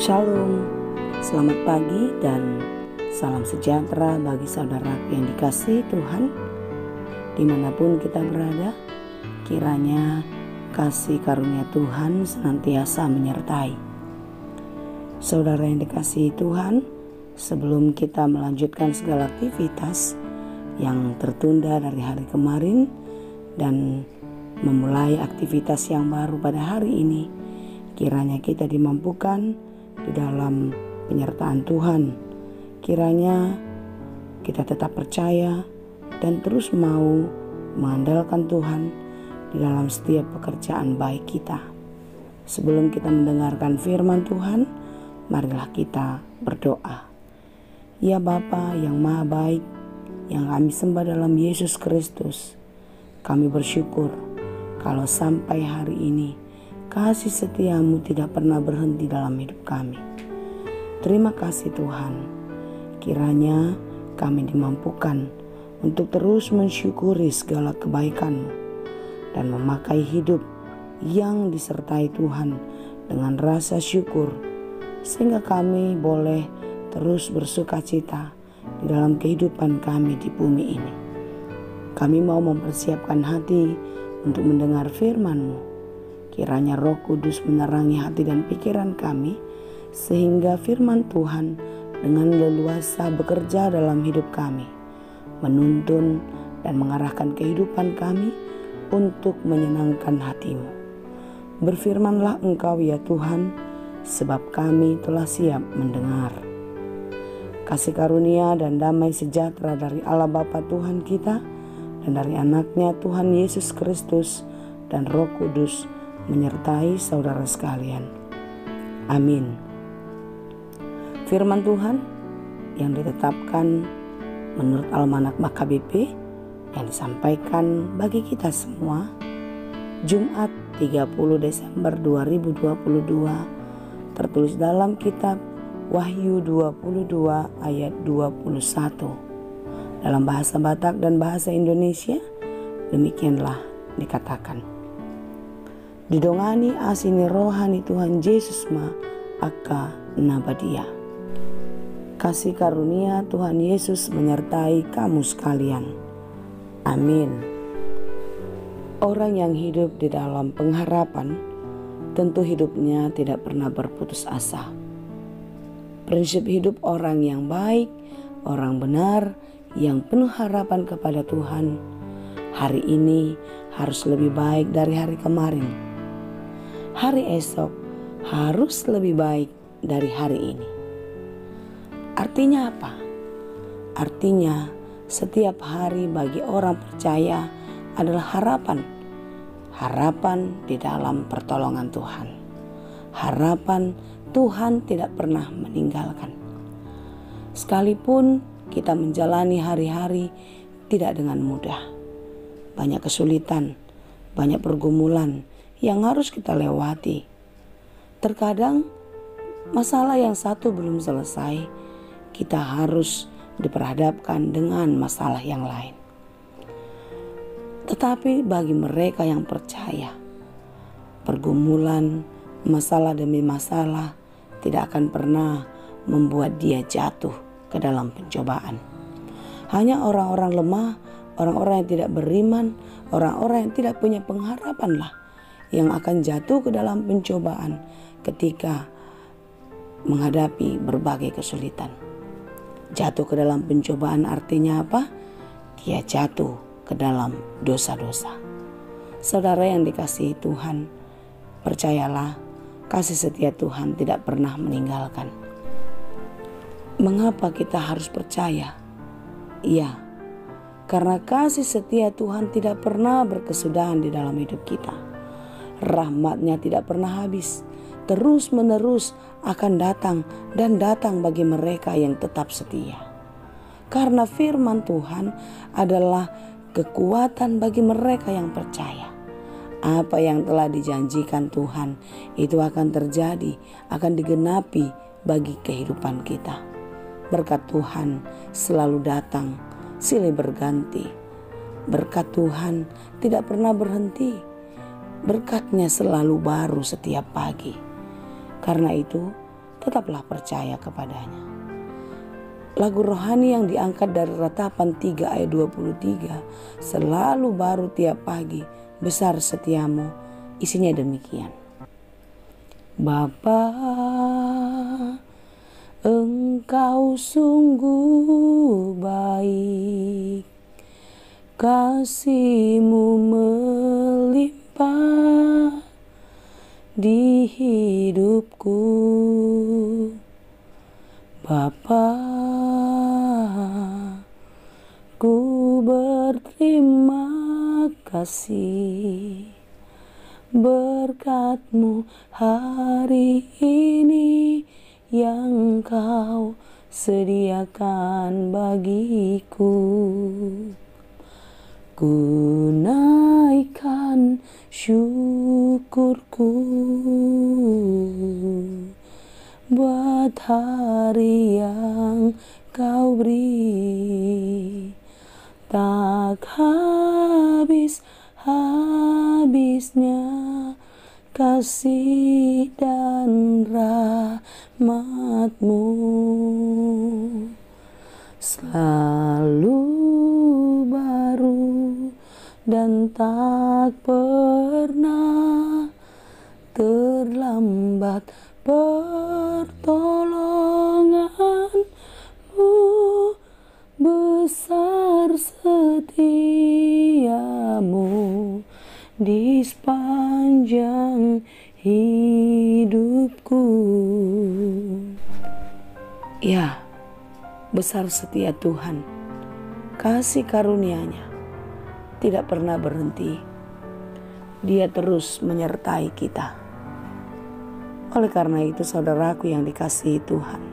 Shalom, selamat pagi dan salam sejahtera bagi saudara yang dikasihi Tuhan. Dimanapun kita berada, kiranya kasih karunia Tuhan senantiasa menyertai. Saudara yang dikasihi Tuhan, sebelum kita melanjutkan segala aktivitas yang tertunda dari hari kemarin dan memulai aktivitas yang baru pada hari ini, kiranya kita dimampukan di dalam penyertaan Tuhan. Kiranya kita tetap percaya dan terus mau mengandalkan Tuhan di dalam setiap pekerjaan baik kita. Sebelum kita mendengarkan firman Tuhan, marilah kita berdoa. Ya Bapa yang Maha Baik, yang kami sembah dalam Yesus Kristus, kami bersyukur kalau sampai hari ini kasih setiamu tidak pernah berhenti dalam hidup kami. Terima kasih Tuhan. Kiranya kami dimampukan untuk terus mensyukuri segala kebaikan-Mu dan memakai hidup yang disertai Tuhan dengan rasa syukur, sehingga kami boleh terus bersuka cita di dalam kehidupan kami di bumi ini. Kami mau mempersiapkan hati untuk mendengar firman-Mu. Kiranya Roh Kudus menerangi hati dan pikiran kami, sehingga firman Tuhan dengan leluasa bekerja dalam hidup kami, menuntun dan mengarahkan kehidupan kami untuk menyenangkan hati-Mu. Berfirmanlah Engkau ya Tuhan, sebab kami telah siap mendengar. Kasih karunia dan damai sejahtera dari Allah Bapa Tuhan kita dan dari anaknya Tuhan Yesus Kristus dan Roh Kudus menyertai saudara sekalian. Amin. Firman Tuhan yang ditetapkan menurut Almanak Makabipe yang disampaikan bagi kita semua Jumat 30 Desember 2022 tertulis dalam kitab Wahyu 22 ayat 21. Dalam bahasa Batak dan bahasa Indonesia demikianlah dikatakan. Didongani asini rohani Tuhan Yesus ma aka nabadia. Kasih karunia Tuhan Yesus menyertai kamu sekalian. Amin. Orang yang hidup di dalam pengharapan tentu hidupnya tidak pernah berputus asa. Prinsip hidup orang yang baik, orang benar, yang penuh harapan kepada Tuhan, hari ini harus lebih baik dari hari kemarin. Hari esok harus lebih baik dari hari ini. Artinya apa? Artinya setiap hari bagi orang percaya adalah harapan. Harapan di dalam pertolongan Tuhan. Harapan Tuhan tidak pernah meninggalkan. Sekalipun kita menjalani hari-hari tidak dengan mudah. Banyak kesulitan, banyak pergumulan yang harus kita lewati. Terkadang masalah yang satu belum selesai, kita harus diperhadapkan dengan masalah yang lain. Tetapi bagi mereka yang percaya, pergumulan, masalah demi masalah tidak akan pernah membuat dia jatuh ke dalam pencobaan. Hanya orang-orang lemah, orang-orang yang tidak beriman, orang-orang yang tidak punya pengharapan lah yang akan jatuh ke dalam pencobaan ketika menghadapi berbagai kesulitan. Jatuh ke dalam pencobaan artinya apa? Dia jatuh ke dalam dosa-dosa. Saudara yang dikasihi Tuhan, percayalah kasih setia Tuhan tidak pernah meninggalkan. Mengapa kita harus percaya? Iya, karena kasih setia Tuhan tidak pernah berkesudahan di dalam hidup kita. Rahmat-Nya tidak pernah habis, terus menerus akan datang dan datang bagi mereka yang tetap setia. Karena firman Tuhan adalah kekuatan bagi mereka yang percaya. Apa yang telah dijanjikan Tuhan itu akan terjadi, akan digenapi bagi kehidupan kita. Berkat Tuhan selalu datang, silih berganti. Berkat Tuhan tidak pernah berhenti. Berkat-Nya selalu baru setiap pagi. Karena itu tetaplah percaya kepadanya. Lagu rohani yang diangkat dari Ratapan 3 ayat 23, selalu baru tiap pagi, besar setiamu, isinya demikian. Bapa, Engkau sungguh baik, kasih-Mu melimpah di hidupku. Bapa, ku berterima kasih berkat-Mu hari ini yang Kau sediakan bagiku. Ku naikkan syukurku buat hari yang Kau beri, tak habis-habisnya kasih dan rahmat-Mu, selalu baru dan tak pernah terlambat. Pertolongan-Mu besar, setia-Mu di sepanjang hidupku. Ya, besar setia Tuhan, kasih karunia-Nya tidak pernah berhenti. Dia terus menyertai kita. Oleh karena itu, saudaraku yang dikasihi Tuhan,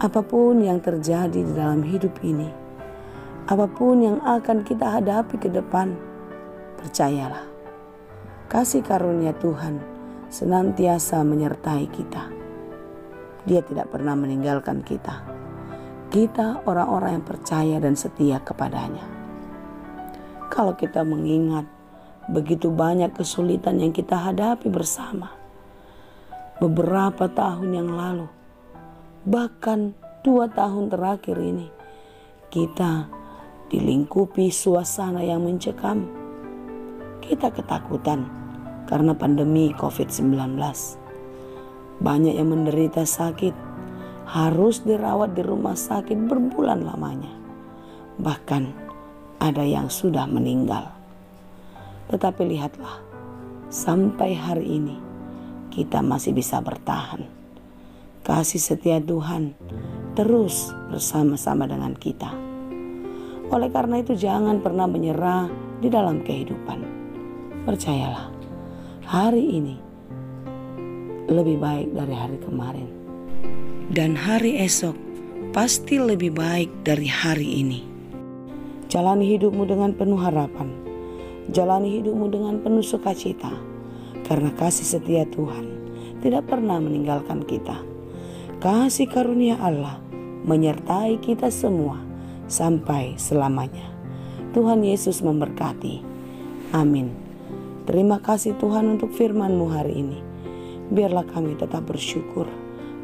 apapun yang terjadi di dalam hidup ini, apapun yang akan kita hadapi ke depan, percayalah, kasih karunia Tuhan senantiasa menyertai kita. Dia tidak pernah meninggalkan kita. Kita orang-orang yang percaya dan setia kepadanya. Kalau kita mengingat begitu banyak kesulitan yang kita hadapi bersama, beberapa tahun yang lalu, bahkan 2 tahun terakhir ini, kita dilingkupi suasana yang mencekam. Kita ketakutan karena pandemi COVID-19. Banyak yang menderita sakit, harus dirawat di rumah sakit berbulan lamanya. Bahkan ada yang sudah meninggal. Tetapi lihatlah, sampai hari ini kita masih bisa bertahan. Kasih setia Tuhan terus bersama-sama dengan kita. Oleh karena itu, jangan pernah menyerah di dalam kehidupan. Percayalah, hari ini lebih baik dari hari kemarin, dan hari esok pasti lebih baik dari hari ini. Jalani hidupmu dengan penuh harapan. Jalani hidupmu dengan penuh sukacita, karena kasih setia Tuhan tidak pernah meninggalkan kita. Kasih karunia Allah menyertai kita semua sampai selamanya. Tuhan Yesus memberkati. Amin. Terima kasih Tuhan untuk firman-Mu hari ini. Biarlah kami tetap bersyukur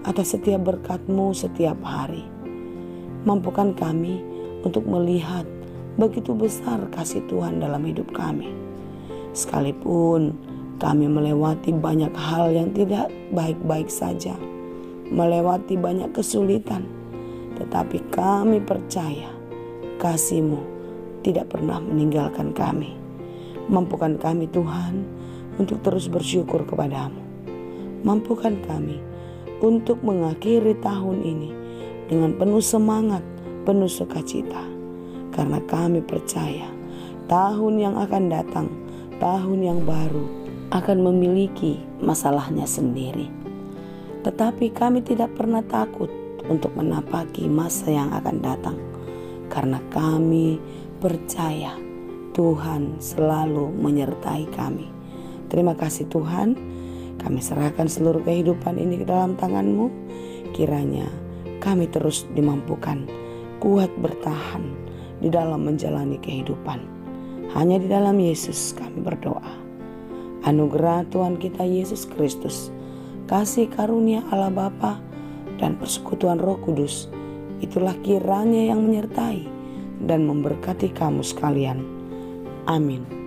atas setiap berkat-Mu setiap hari. Mampukan kami untuk melihat begitu besar kasih Tuhan dalam hidup kami. Sekalipun kami melewati banyak hal yang tidak baik-baik saja, melewati banyak kesulitan, tetapi kami percaya kasih-Mu tidak pernah meninggalkan kami. Mampukan kami Tuhan untuk terus bersyukur kepada-Mu. Mampukan kami untuk mengakhiri tahun ini dengan penuh semangat, penuh sukacita. Karena kami percaya tahun yang akan datang, tahun yang baru akan memiliki masalahnya sendiri. Tetapi kami tidak pernah takut untuk menapaki masa yang akan datang. Karena kami percaya Tuhan selalu menyertai kami. Terima kasih Tuhan, kami serahkan seluruh kehidupan ini ke dalam tangan-Mu. Kiranya kami terus dimampukan kuat bertahan di dalam menjalani kehidupan. Hanya di dalam Yesus kami berdoa. Anugerah Tuhan kita Yesus Kristus, kasih karunia Allah Bapa, dan persekutuan Roh Kudus, itulah kiranya yang menyertai dan memberkati kamu sekalian. Amin.